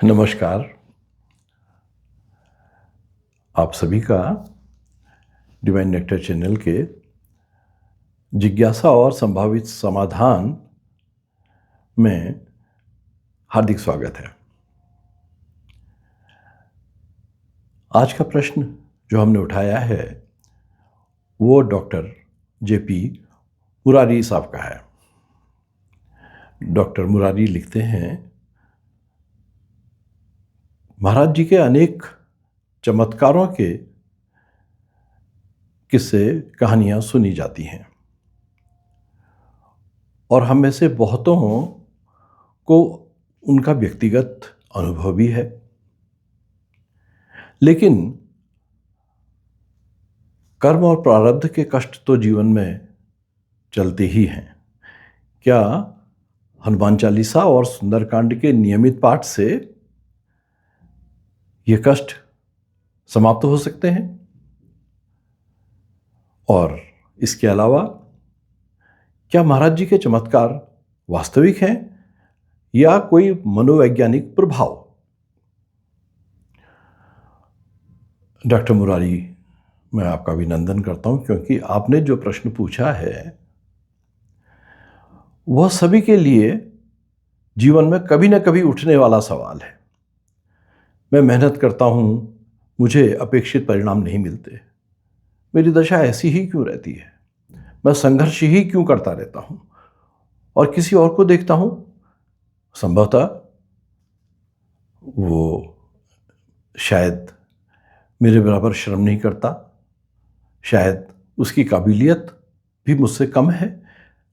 नमस्कार। आप सभी का डिवाइन नेक्टर चैनल के जिज्ञासा और संभावित समाधान में हार्दिक स्वागत है। आज का प्रश्न जो हमने उठाया है वो डॉक्टर जेपी मुरारी साहब का है। डॉक्टर मुरारी लिखते हैं, महाराज जी के अनेक चमत्कारों के किस्से कहानियां सुनी जाती हैं और हम में से बहुतों को उनका व्यक्तिगत अनुभव भी है, लेकिन कर्म और प्रारब्ध के कष्ट तो जीवन में चलते ही हैं। क्या हनुमान चालीसा और सुंदरकांड के नियमित पाठ से ये कष्ट समाप्त हो सकते हैं? और इसके अलावा क्या महाराज जी के चमत्कार वास्तविक हैं या कोई मनोवैज्ञानिक प्रभाव? डॉक्टर मुरारी, मैं आपका अभिनंदन करता हूं, क्योंकि आपने जो प्रश्न पूछा है वह सभी के लिए जीवन में कभी ना कभी उठने वाला सवाल है। मैं मेहनत करता हूं, मुझे अपेक्षित परिणाम नहीं मिलते, मेरी दशा ऐसी ही क्यों रहती है, मैं संघर्ष ही क्यों करता रहता हूं? और किसी और को देखता हूं, संभवतः वो शायद मेरे बराबर श्रम नहीं करता, शायद उसकी काबिलियत भी मुझसे कम है,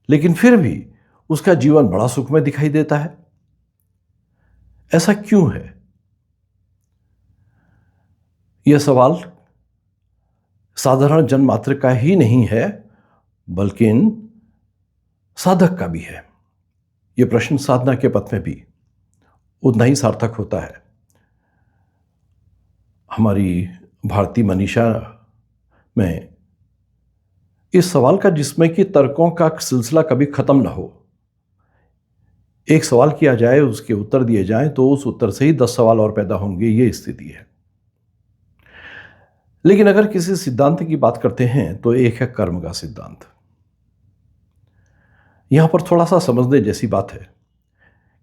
लेकिन फिर भी उसका जीवन बड़ा सुखमय दिखाई देता है। ऐसा क्यों है? यह सवाल साधारण जन मात्र का ही नहीं है, बल्कि साधक का भी है। यह प्रश्न साधना के पथ में भी उतना ही सार्थक होता है। हमारी भारतीय मनीषा में इस सवाल का, जिसमें कि तर्कों का सिलसिला कभी खत्म ना हो, एक सवाल किया जाए, उसके उत्तर दिए जाएं तो उस उत्तर से ही 10 सवाल और पैदा होंगे, ये स्थिति है। लेकिन अगर किसी सिद्धांत की बात करते हैं तो एक है कर्म का सिद्धांत। यहां पर थोड़ा सा समझने जैसी बात है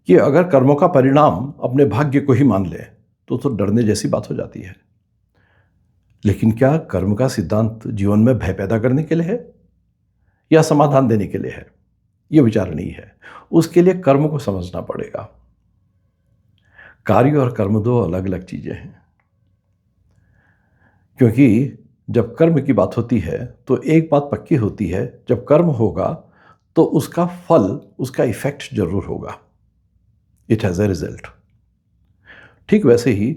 कि अगर कर्मों का परिणाम अपने भाग्य को ही मान ले तो डरने जैसी बात हो जाती है। लेकिन क्या कर्म का सिद्धांत जीवन में भय पैदा करने के लिए है या समाधान देने के लिए है? यह विचार नहीं है। उसके लिए कर्म को समझना पड़ेगा। कार्य और कर्म दो अलग अलग चीजें हैं, क्योंकि जब कर्म की बात होती है तो एक बात पक्की होती है, जब कर्म होगा तो उसका फल, उसका इफेक्ट जरूर होगा। It has a result. ठीक वैसे ही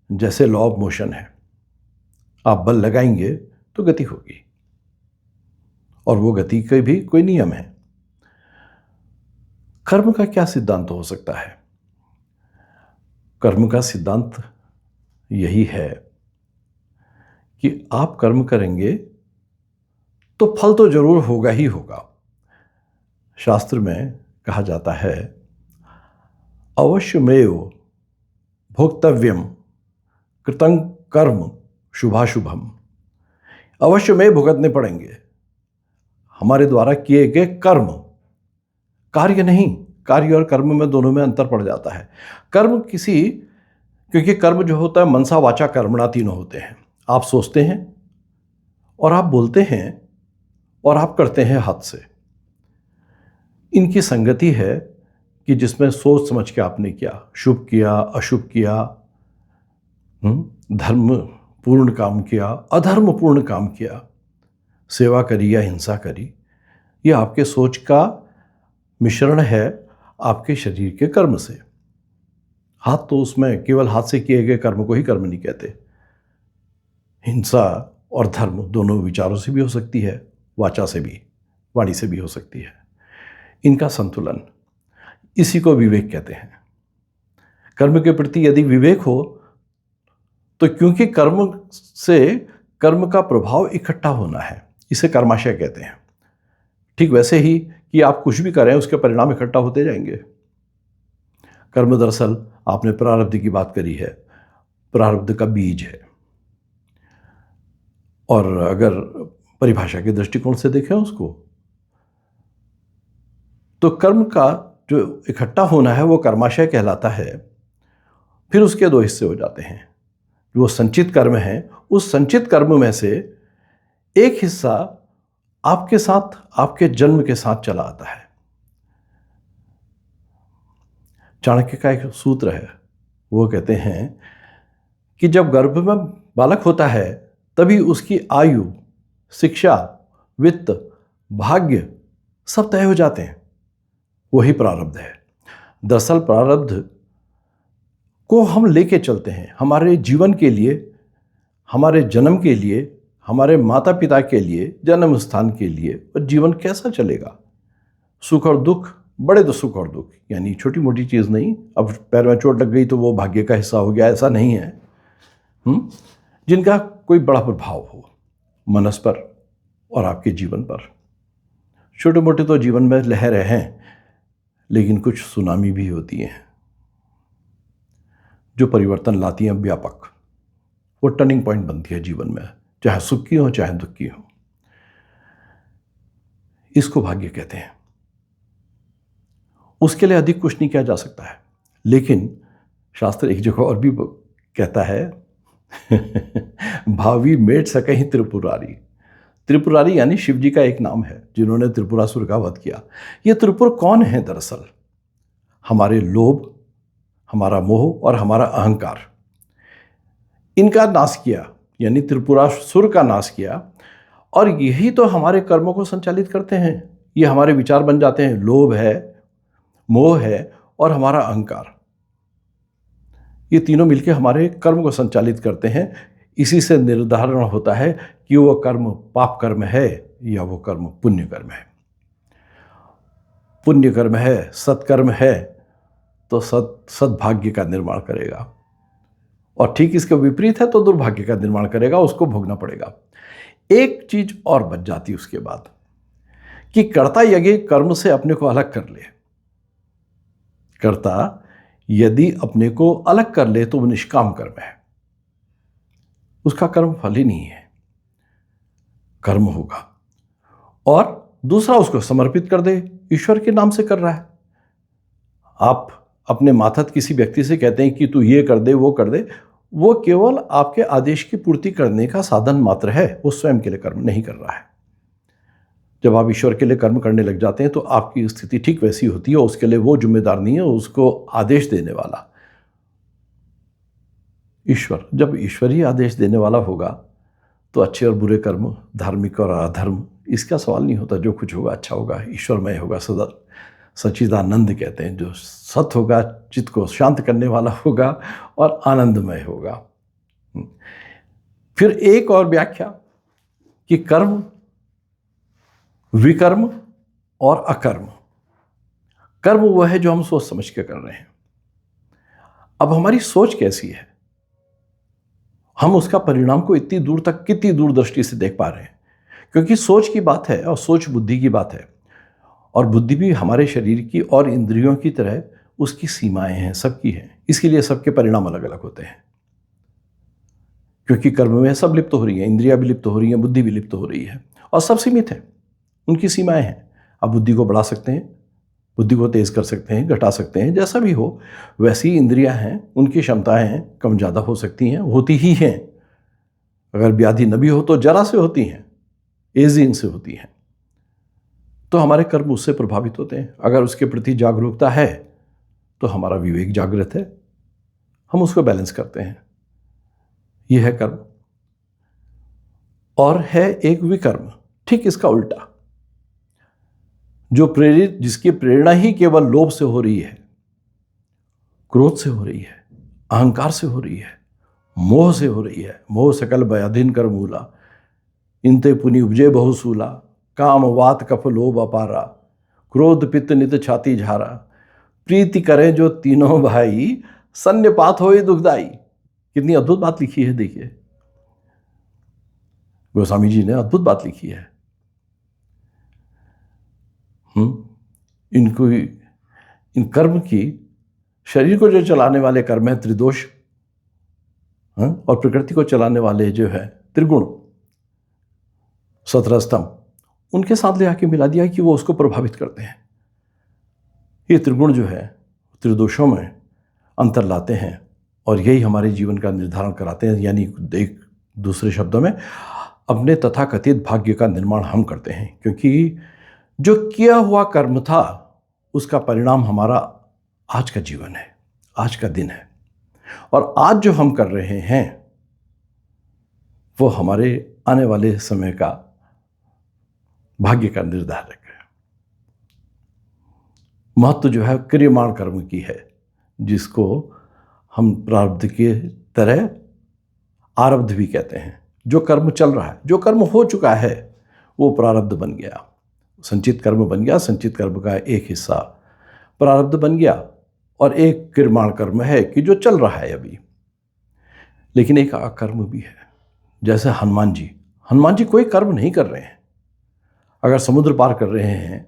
जैसे लॉ ऑफ मोशन है, आप बल लगाएंगे तो गति होगी, और वो गति के भी कोई नियम है। कर्म का क्या सिद्धांत हो सकता है? कर्म का सिद्धांत यही है कि आप कर्म करेंगे तो फल तो जरूर होगा ही होगा। शास्त्र में कहा जाता है, अवश्यमेव भोक्तव्यम कृतं कर्म शुभाशुभम। अवश्य में भुगतने पड़ेंगे हमारे द्वारा किए गए कर्म, कार्य नहीं। कार्य और कर्म में, दोनों में अंतर पड़ जाता है। कर्म क्योंकि कर्म जो होता है मनसा वाचा कर्मणा, तीनों होते हैं। आप सोचते हैं और आप बोलते हैं और आप करते हैं हाथ से। इनकी संगति है कि जिसमें सोच समझ के आपने किया, शुभ किया, अशुभ किया, धर्म पूर्ण काम किया, अधर्म पूर्ण काम किया, सेवा करी या हिंसा करी, यह आपके सोच का मिश्रण है आपके शरीर के कर्म से। हाथ तो उसमें केवल हाथ से किए गए कर्म को ही कर्म नहीं कहते। हिंसा और धर्म दोनों विचारों से भी हो सकती है, वाचा से भी, वाणी से भी हो सकती है। इनका संतुलन, इसी को विवेक कहते हैं। कर्म के प्रति यदि विवेक हो तो, क्योंकि कर्म से कर्म का प्रभाव इकट्ठा होना है, इसे कर्माशय कहते हैं। ठीक वैसे ही कि आप कुछ भी करें उसके परिणाम इकट्ठा होते जाएंगे। कर्म दरअसल, आपने प्रारब्ध की बात करी है, प्रारब्ध का बीज है। और अगर परिभाषा के दृष्टिकोण से देखें उसको, तो कर्म का जो इकट्ठा होना है वो कर्माशय कहलाता है। फिर उसके दो हिस्से हो जाते हैं। जो संचित कर्म है, उस संचित कर्म में से एक हिस्सा आपके साथ, आपके जन्म के साथ चला आता है। चाणक्य का एक सूत्र है, वो कहते हैं कि जब गर्भ में बालक होता है तभी उसकी आयु, शिक्षा, वित्त, भाग्य सब तय हो जाते हैं। वही प्रारब्ध है। दरअसल प्रारब्ध को हम लेके चलते हैं हमारे जीवन के लिए, हमारे जन्म के लिए, हमारे माता पिता के लिए, जन्म स्थान के लिए। और जीवन कैसा चलेगा, सुख और दुख, बड़े तो सुख और दुख, यानी छोटी मोटी चीज़ नहीं। अब पैर में चोट लग गई तो वो भाग्य का हिस्सा हो गया, ऐसा नहीं है। जिनका कोई बड़ा प्रभाव हो मनस पर और आपके जीवन पर। छोटे मोटे तो जीवन में लहरें हैं, लेकिन कुछ सुनामी भी होती हैं जो परिवर्तन लाती हैं व्यापक। वो टर्निंग पॉइंट बनती है जीवन में, चाहे सुख की हो चाहे दुख की हो। इसको भाग्य कहते हैं। उसके लिए अधिक कुछ नहीं किया जा सकता है। लेकिन शास्त्र एक जगह और भी कहता है भावी मेट सकहि त्रिपुरारी। त्रिपुरारी यानी शिव जी का एक नाम है, जिन्होंने त्रिपुरासुर का वध किया। ये त्रिपुर कौन है? दरअसल हमारे लोभ, हमारा मोह और हमारा अहंकार, इनका नाश किया, यानी त्रिपुरासुर का नाश किया। और यही तो हमारे कर्मों को संचालित करते हैं। ये हमारे विचार बन जाते हैं। लोभ है, मोह है और हमारा अहंकार, ये तीनों मिलकर हमारे कर्म को संचालित करते हैं। इसी से निर्धारण होता है कि वो कर्म पाप कर्म है या वो कर्म पुण्य कर्म है। पुण्य कर्म है, सत्कर्म है, तो सद्भाग्य का निर्माण करेगा। और ठीक इसके विपरीत है तो दुर्भाग्य का निर्माण करेगा, उसको भोगना पड़ेगा। एक चीज और बच जाती उसके बाद कि कर्ता यज्ञ कर्म से अपने को अलग कर ले। कर्ता यदि अपने को अलग कर ले तो वो निष्काम कर्म है, उसका कर्म फल ही नहीं है, कर्म होगा। और दूसरा, उसको समर्पित कर दे, ईश्वर के नाम से कर रहा है। आप अपने माथत किसी व्यक्ति से कहते हैं कि तू ये कर दे, वो कर दे, वो केवल आपके आदेश की पूर्ति करने का साधन मात्र है, वो स्वयं के लिए कर्म नहीं कर रहा है। जब आप ईश्वर के लिए कर्म करने लग जाते हैं तो आपकी स्थिति ठीक वैसी होती है। उसके लिए वो जिम्मेदार नहीं है, उसको आदेश देने वाला ईश्वर। जब ईश्वर ही आदेश देने वाला होगा तो अच्छे और बुरे कर्म, धार्मिक और अधर्म, इसका सवाल नहीं होता। जो कुछ होगा अच्छा होगा, ईश्वरमय होगा, सदा सच्चिदानंद कहते हैं। जो सत होगा, चित्त को शांत करने वाला होगा और आनंदमय होगा। फिर एक और व्याख्या कि कर्म, विकर्म और अकर्म। कर्म वह है जो हम सोच समझ के कर रहे हैं। अब हमारी सोच कैसी है, हम उसका परिणाम को इतनी दूर तक, कितनी दूरदृष्टि से देख पा रहे हैं। क्योंकि सोच की बात है और सोच बुद्धि की बात है। और बुद्धि भी हमारे शरीर की और इंद्रियों की तरह उसकी सीमाएं हैं, सबकी हैं। इसके लिए सबके परिणाम अलग अलग होते हैं। क्योंकि कर्म में सब लिप्त हो रही है, इंद्रियां भी लिप्त हो रही हैं, बुद्धि भी लिप्त हो रही है, और सब सीमित है, उनकी सीमाएं हैं। आप बुद्धि को बढ़ा सकते हैं, बुद्धि को तेज कर सकते हैं, घटा सकते हैं, जैसा भी हो। वैसी इंद्रियां हैं, उनकी क्षमताएं हैं, कम ज़्यादा हो सकती हैं, होती ही हैं। अगर व्याधि न भी हो तो जरा से होती हैं, एजिंग से होती हैं। तो हमारे कर्म उससे प्रभावित होते हैं। अगर उसके प्रति जागरूकता है तो हमारा विवेक जागृत है, हम उसको बैलेंस करते हैं। यह है कर्म। और है एक विकर्म, ठीक इसका उल्टा, जो प्रेरित, जिसकी प्रेरणा ही केवल लोभ से हो रही है, क्रोध से हो रही है, अहंकार से हो रही है, मोह से हो रही है। मोह सकल भयाधीन कर मूला, इनते पुनि उपजे बहुसूला, काम वात कफ लोभ अपारा, क्रोध पित्त नित छाती झारा, प्रीति करें जो तीनों भाई, सन्निपात होए दुखदाई। कितनी अद्भुत बात लिखी है, देखिए गोस्वामी जी ने अद्भुत बात लिखी है। इनको, इन कर्म की शरीर को जो चलाने वाले कर्म है त्रिदोष, और प्रकृति को चलाने वाले जो है त्रिगुण, 17 स्तंभ, उनके साथ ले आके मिला दिया कि वो उसको प्रभावित करते हैं। ये त्रिगुण जो है त्रिदोषों में अंतर लाते हैं और यही हमारे जीवन का निर्धारण कराते हैं। यानी एक दूसरे शब्दों में अपने तथाकथित भाग्य का निर्माण हम करते हैं, क्योंकि जो किया हुआ कर्म था उसका परिणाम हमारा आज का जीवन है, आज का दिन है। और आज जो हम कर रहे हैं वो हमारे आने वाले समय का भाग्य का निर्धारक है। महत्व जो है क्रियमाण कर्म की है, जिसको हम प्रारब्ध के तरह आरब्ध भी कहते हैं। जो कर्म चल रहा है, जो कर्म हो चुका है, वो प्रारब्ध बन गया, संचित कर्म बन गया। संचित कर्म का एक हिस्सा प्रारब्ध बन गया और एक क्रियमाण कर्म है कि जो चल रहा है अभी। लेकिन एक अकर्म भी है, जैसे हनुमान जी कोई कर्म नहीं कर रहे हैं। अगर समुद्र पार कर रहे हैं,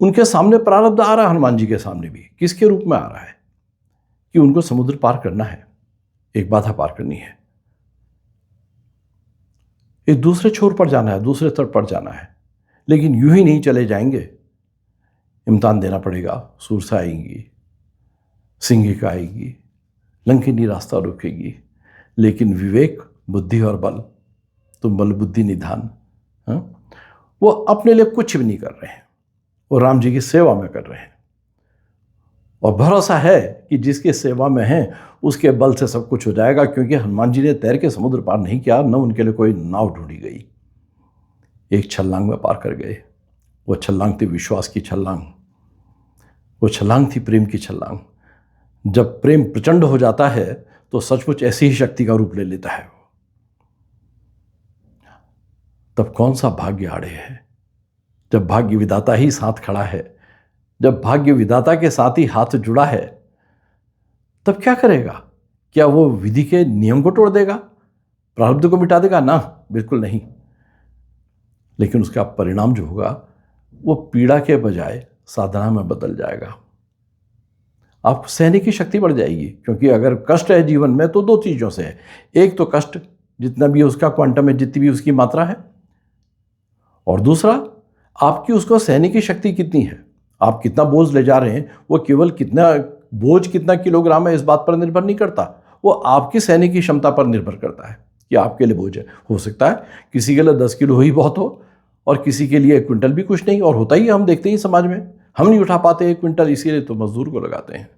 उनके सामने प्रारब्ध आ रहा है, हनुमान जी के सामने भी किसके रूप में आ रहा है कि उनको समुद्र पार करना है, एक बाधा पार करनी है, एक दूसरे छोर पर जाना है, दूसरे तट पर जाना है। लेकिन यूं ही नहीं चले जाएंगे, इम्तिहान देना पड़ेगा। सूरसा आएंगी, सिंहिका आएगी, लंकिनी रास्ता रोकेगी, लेकिन विवेक, बुद्धि और बल, तुम बल बुद्धि निधान, वो अपने लिए कुछ भी नहीं कर रहे हैं, वो राम जी की सेवा में कर रहे हैं। और भरोसा है कि जिसकी सेवा में हैं उसके बल से सब कुछ हो जाएगा, क्योंकि हनुमान जी ने तैर के समुद्र पार नहीं किया, न उनके लिए कोई नाव ढूंढी गई, एक छलांग में पार कर गए। वो छलांग थी विश्वास की छलांग, वो छलांग थी प्रेम की छलांग। जब प्रेम प्रचंड हो जाता है तो सचमुच ऐसी ही शक्ति का रूप ले लेता है। तब कौन सा भाग्य आड़े है, जब भाग्य विधाता ही साथ खड़ा है, जब भाग्य विधाता के साथ ही हाथ जुड़ा है, तब क्या करेगा? क्या वो विधि के नियम को तोड़ देगा, प्रारब्ध को मिटा देगा? ना, बिल्कुल नहीं। लेकिन उसका परिणाम जो होगा वो पीड़ा के बजाय साधना में बदल जाएगा। आप सहने की शक्ति बढ़ जाएगी, क्योंकि अगर कष्ट है जीवन में तो दो चीज़ों से है। एक तो कष्ट जितना भी उसका क्वांटम है, जितनी भी उसकी मात्रा है, और दूसरा आपकी उसको सहने की शक्ति कितनी है। आप कितना बोझ ले जा रहे हैं, वो केवल कितना बोझ कितना किलोग्राम है इस बात पर निर्भर नहीं करता, वो आपकी सहने की क्षमता पर निर्भर करता है कि आपके लिए बोझ है। हो सकता है किसी के लिए 10 किलो ही बहुत हो और किसी के लिए 1 क्विंटल भी कुछ नहीं, और होता ही हम देखते ही समाज में, हम नहीं उठा पाते 1 क्विंटल, इसीलिए तो मजदूर को लगाते हैं।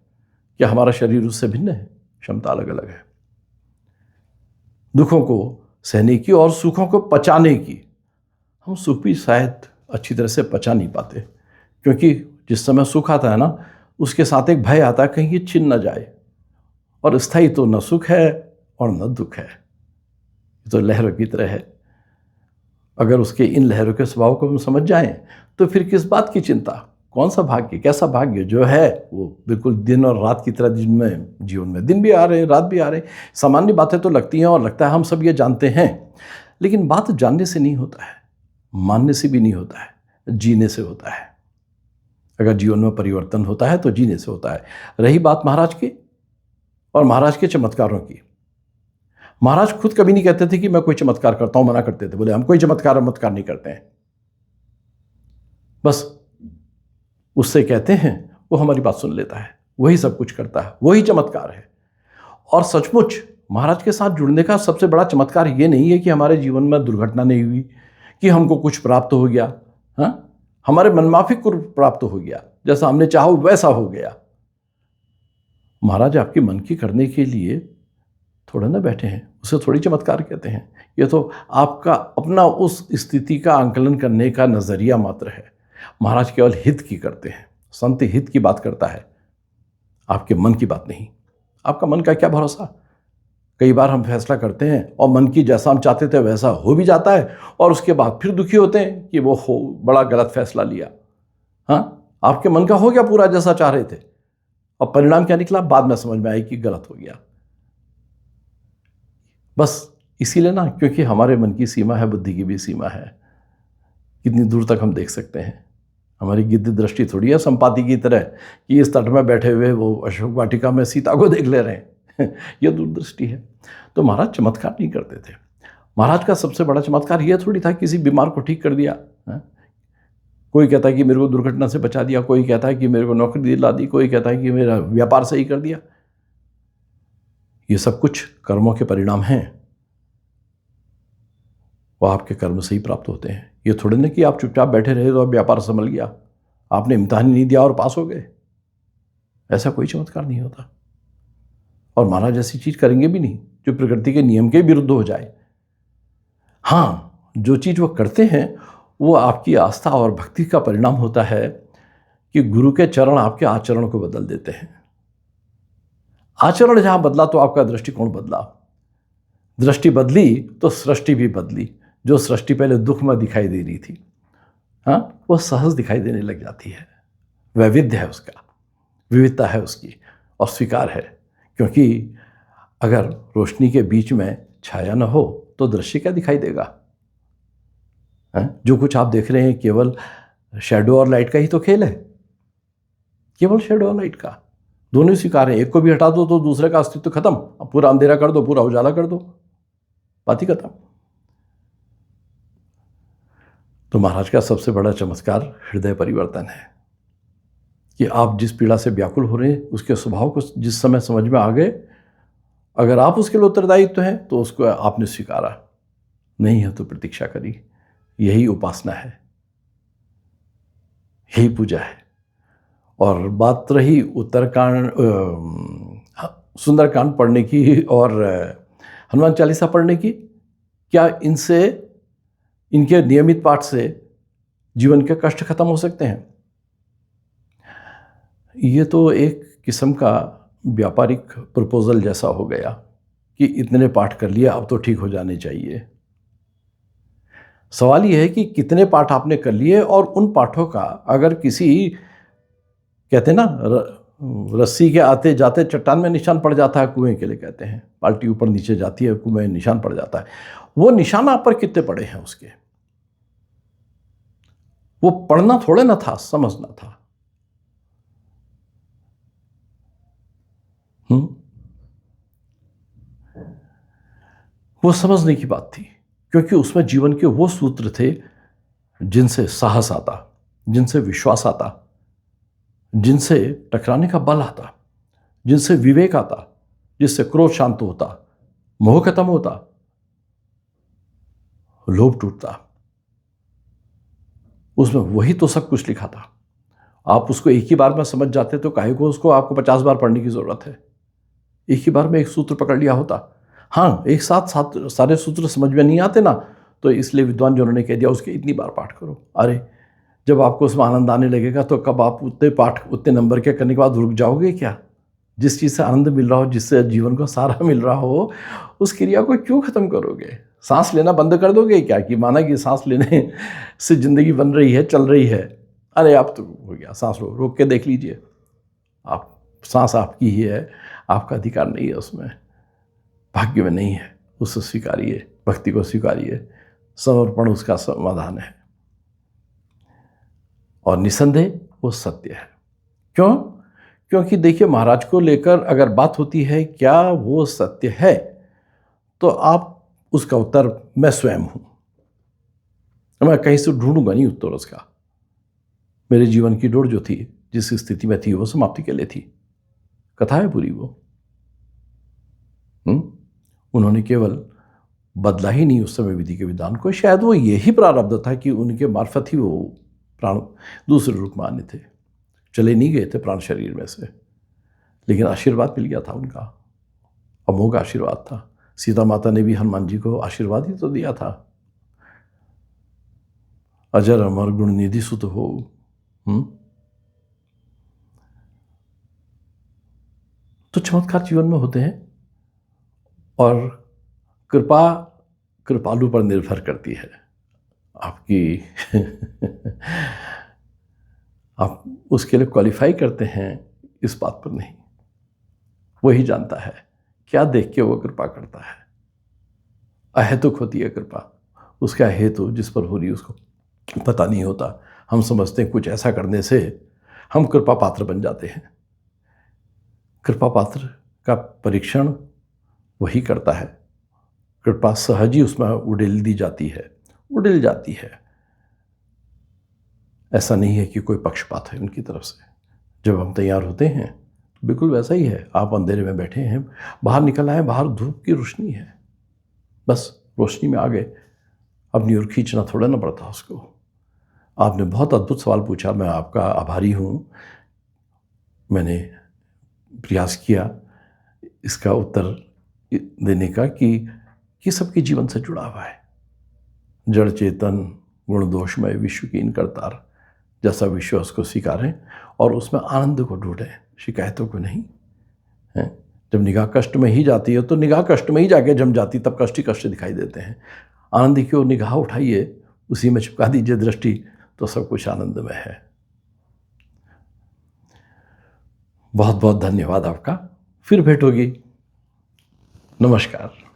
क्या हमारा शरीर उससे भिन्न है? क्षमता अलग अलग है। दुखों को सहने की और सुखों को पचाने की। हम सुख भी शायद अच्छी तरह से पचा नहीं पाते, क्योंकि जिस समय सुख आता है ना, उसके साथ एक भय आता है कहीं ये छिन न जाए। और स्थायी तो न सुख है और न दुख है, तो लहरों की तरह है। अगर उसके इन लहरों के स्वभाव को हम समझ जाएं तो फिर किस बात की चिंता? कौन सा भाग्य, कैसा भाग्य जो है वो बिल्कुल दिन और रात की तरह, जिनमें जीवन में दिन भी आ रहे हैं, रात भी आ रहे हैं। सामान्य बातें तो लगती हैं और लगता है हम सब ये जानते हैं, लेकिन बात जानने से नहीं होता है, मानने से भी नहीं होता है, जीने से होता है। अगर जीवन में परिवर्तन होता है तो जीने से होता है। रही बात महाराज की और महाराज के चमत्कारों की, महाराज खुद कभी नहीं कहते थे कि मैं कोई चमत्कार करता हूं, मना करते थे, बोले हम कोई चमत्कार नहीं करते हैं। बस उससे कहते हैं, वो हमारी बात सुन लेता है, वही सब कुछ करता है, वही चमत्कार है। और सचमुच महाराज के साथ जुड़ने का सबसे बड़ा चमत्कार ये नहीं है कि हमारे जीवन में दुर्घटना नहीं हुई, कि हमको कुछ प्राप्त हो गया, हाँ, हमारे मनमाफिक को प्राप्त हो गया, जैसा हमने चाहा वैसा हो गया। महाराज आपकी मन की करने के लिए थोड़ा ना बैठे हैं, उसे थोड़ी चमत्कार कहते हैं। ये तो आपका अपना उस स्थिति का आंकलन करने का नजरिया मात्र है। महाराज केवल हित की करते हैं, संत हित की बात करता है, आपके मन की बात नहीं। आपका मन का क्या भरोसा? कई बार हम फैसला करते हैं और मन की जैसा हम चाहते थे वैसा हो भी जाता है, और उसके बाद फिर दुखी होते हैं कि वो बड़ा गलत फैसला लिया। हाँ, आपके मन का हो गया पूरा जैसा चाह रहे थे, और परिणाम क्या निकला बाद में समझ में आई कि गलत हो गया। बस इसीलिए ना, क्योंकि हमारे मन की सीमा है, बुद्धि की भी सीमा है, कितनी दूर तक हम देख सकते हैं। हमारी गिद्ध दृष्टि थोड़ी है संपाति की तरह कि इस तट में बैठे हुए वो अशोक वाटिका में सीता को देख ले रहे हैं। ये दूरदृष्टि है। तो महाराज चमत्कार नहीं करते थे। महाराज का सबसे बड़ा चमत्कार ये थोड़ी था किसी बीमार को ठीक कर दिया। कोई कहता है कि मेरे को दुर्घटना से बचा दिया, कोई कहता है कि मेरे को नौकरी दिला दी, कोई कहता है कि मेरा व्यापार सही कर दिया। ये सब कुछ कर्मों के परिणाम हैं, वो आपके कर्म से ही प्राप्त होते हैं। ये थोड़े ना कि आप चुपचाप बैठे रहे तो व्यापार संभल गया, आपने इम्तिहान ही नहीं दिया और पास हो गए। ऐसा कोई चमत्कार नहीं होता। और महाराज ऐसी चीज करेंगे भी नहीं जो प्रकृति के नियम के विरुद्ध हो जाए। हाँ, जो चीज वो करते हैं वो आपकी आस्था और भक्ति का परिणाम होता है कि गुरु के चरण आपके आचरण को बदल देते हैं। आचरण जहां बदला तो आपका दृष्टिकोण बदला, दृष्टि बदली तो सृष्टि भी बदली। जो सृष्टि पहले दुख में दिखाई दे रही थी, हाँ, वो सहज दिखाई देने लग जाती है। वैविध्य है उसका, विविधता है उसकी, और स्वीकार है। क्योंकि अगर रोशनी के बीच में छाया न हो तो दृश्य क्या दिखाई देगा? जो कुछ आप देख रहे हैं केवल शैडो और लाइट का ही तो खेल है, केवल शैडो और लाइट का। दोनों ही स्वीकार है। एक को भी हटा दो तो दूसरे का अस्तित्व खत्म। अब पूरा अंधेरा कर दो, पूरा उजाला कर दो, बात ही खत्म। तो महाराज का सबसे बड़ा चमत्कार हृदय परिवर्तन है कि आप जिस पीड़ा से व्याकुल हो रहे हैं उसके स्वभाव को जिस समय समझ में आ गए, अगर आप उसके लिए उत्तरदायित्व हैं तो उसको आपने स्वीकारा, नहीं है तो प्रतीक्षा करी। यही उपासना है, यही पूजा है। और बात रही उत्तरकांड, सुंदरकांड पढ़ने की और हनुमान चालीसा पढ़ने की, क्या इनसे, इनके नियमित पाठ से जीवन के कष्ट खत्म हो सकते हैं? ये तो एक किस्म का व्यापारिक प्रपोजल जैसा हो गया कि इतने पाठ कर लिया अब तो ठीक हो जाने चाहिए। सवाल यह है कि कितने पाठ आपने कर लिए, और उन पाठों का अगर किसी, कहते हैं ना, रस्सी के आते जाते चट्टान में निशान पड़ जाता है, कुएं के लिए कहते हैं, बाल्टी ऊपर नीचे जाती है, कुएं में निशान पड़ जाता है। वो निशान आप पर कितने पड़े हैं उसके? वो पढ़ना थोड़े ना था, समझना था। वो समझने की बात थी, क्योंकि उसमें जीवन के वो सूत्र थे जिनसे साहस आता, जिनसे विश्वास आता, जिनसे टकराने का बल आता, जिनसे विवेक आता, जिससे क्रोध शांत होता, मोह खत्म होता, लोभ टूटता। उसमें वही तो सब कुछ लिखा था। आप उसको एक ही बार में समझ जाते तो काहे को उसको आपको 50 बार पढ़ने की जरूरत है? एक ही बार में एक सूत्र पकड़ लिया होता। हाँ, एक साथ सारे सूत्र समझ में नहीं आते ना, तो इसलिए विद्वान जनों ने कह दिया उसके इतनी बार पाठ करो। अरे, जब आपको उसमें आनंद आने लगेगा तो कब आप उतने पाठ उतने नंबर के करने के बाद रुक जाओगे क्या? जिस चीज़ से आनंद मिल रहा हो, जिससे जीवन को सहारा मिल रहा हो, उस क्रिया को क्यों खत्म करोगे? सांस लेना बंद कर दोगे क्या कि माना कि सांस लेने से जिंदगी बन रही है, चल रही है? अरे आप तो हो गया, सांस रोक के देख लीजिए। आप, सांस आपकी ही है, आपका अधिकार नहीं है उसमें, भाग्य में नहीं है। उसको स्वीकारिए, भक्ति को स्वीकारिए, समर्पण उसका समाधान है। और निसंदेह वो सत्य है। क्यों? क्योंकि देखिए, महाराज को लेकर अगर बात होती है क्या वो सत्य है, तो आप उसका उत्तर मैं स्वयं हूं। मैं कहीं से ढूंढूंगा नहीं उत्तर उसका। मेरे जीवन की डोर जो थी, जिस स्थिति में थी, वो समाप्ति के लिए थी। कथा है पूरी वो। उन्होंने केवल बदला ही नहीं उस समय विधि के विधान को। शायद वो यही प्रारब्ध था कि उनके मार्फत ही वो प्राण दूसरे रूप में आने थे। चले नहीं गए थे प्राण शरीर में से, लेकिन आशीर्वाद मिल गया था उनका, अमोघ आशीर्वाद था। सीता माता ने भी हनुमान जी को आशीर्वाद ही तो दिया था, अजर अमर गुण निधि सुत हो। तो चमत्कार जीवन में होते हैं, और कृपा कृपालु पर निर्भर करती है आपकी। आप उसके लिए क्वालिफाई करते हैं इस बात पर नहीं, वही जानता है क्या देख के वो कृपा करता है। अहेतुक होती है कृपा, उसका हेतु जिस पर हो रही उसको पता नहीं होता। हम समझते हैं कुछ ऐसा करने से हम कृपा पात्र बन जाते हैं। कृपा पात्र का परीक्षण वही करता है, कृपा सहज ही उसमें उड़ेल दी जाती है, उड़ेल जाती है। ऐसा नहीं है कि कोई पक्षपात है उनकी तरफ से। जब हम तैयार होते हैं तो बिल्कुल वैसा ही है। आप अंधेरे में बैठे हैं, बाहर निकल आए, बाहर धूप की रोशनी है, बस रोशनी में आ गए, अपनी ओर खींचना थोड़ा ना पड़ता उसको। आपने बहुत अद्भुत सवाल पूछा, मैं आपका आभारी हूँ। मैंने प्रयास किया इसका उत्तर देने का कि ये सबके जीवन से जुड़ा हुआ है। जड़ चेतन गुण दोषमय विश्व की इन करतार, जैसा विश्व उसको स्वीकारें और उसमें आनंद को ढूंढें, शिकायतों को नहीं। हैं, जब निगाह कष्ट में ही जाती है तो निगाह कष्ट में ही जाके जम जाती, तब कष्ट ही कष्ट दिखाई देते हैं। आनंद की ओर निगाह उठाइए, उसी में चिपका दीजिए दृष्टि, तो सब कुछ आनंदमय है। बहुत बहुत धन्यवाद आपका। फिर भेंट होगी। नमस्कार।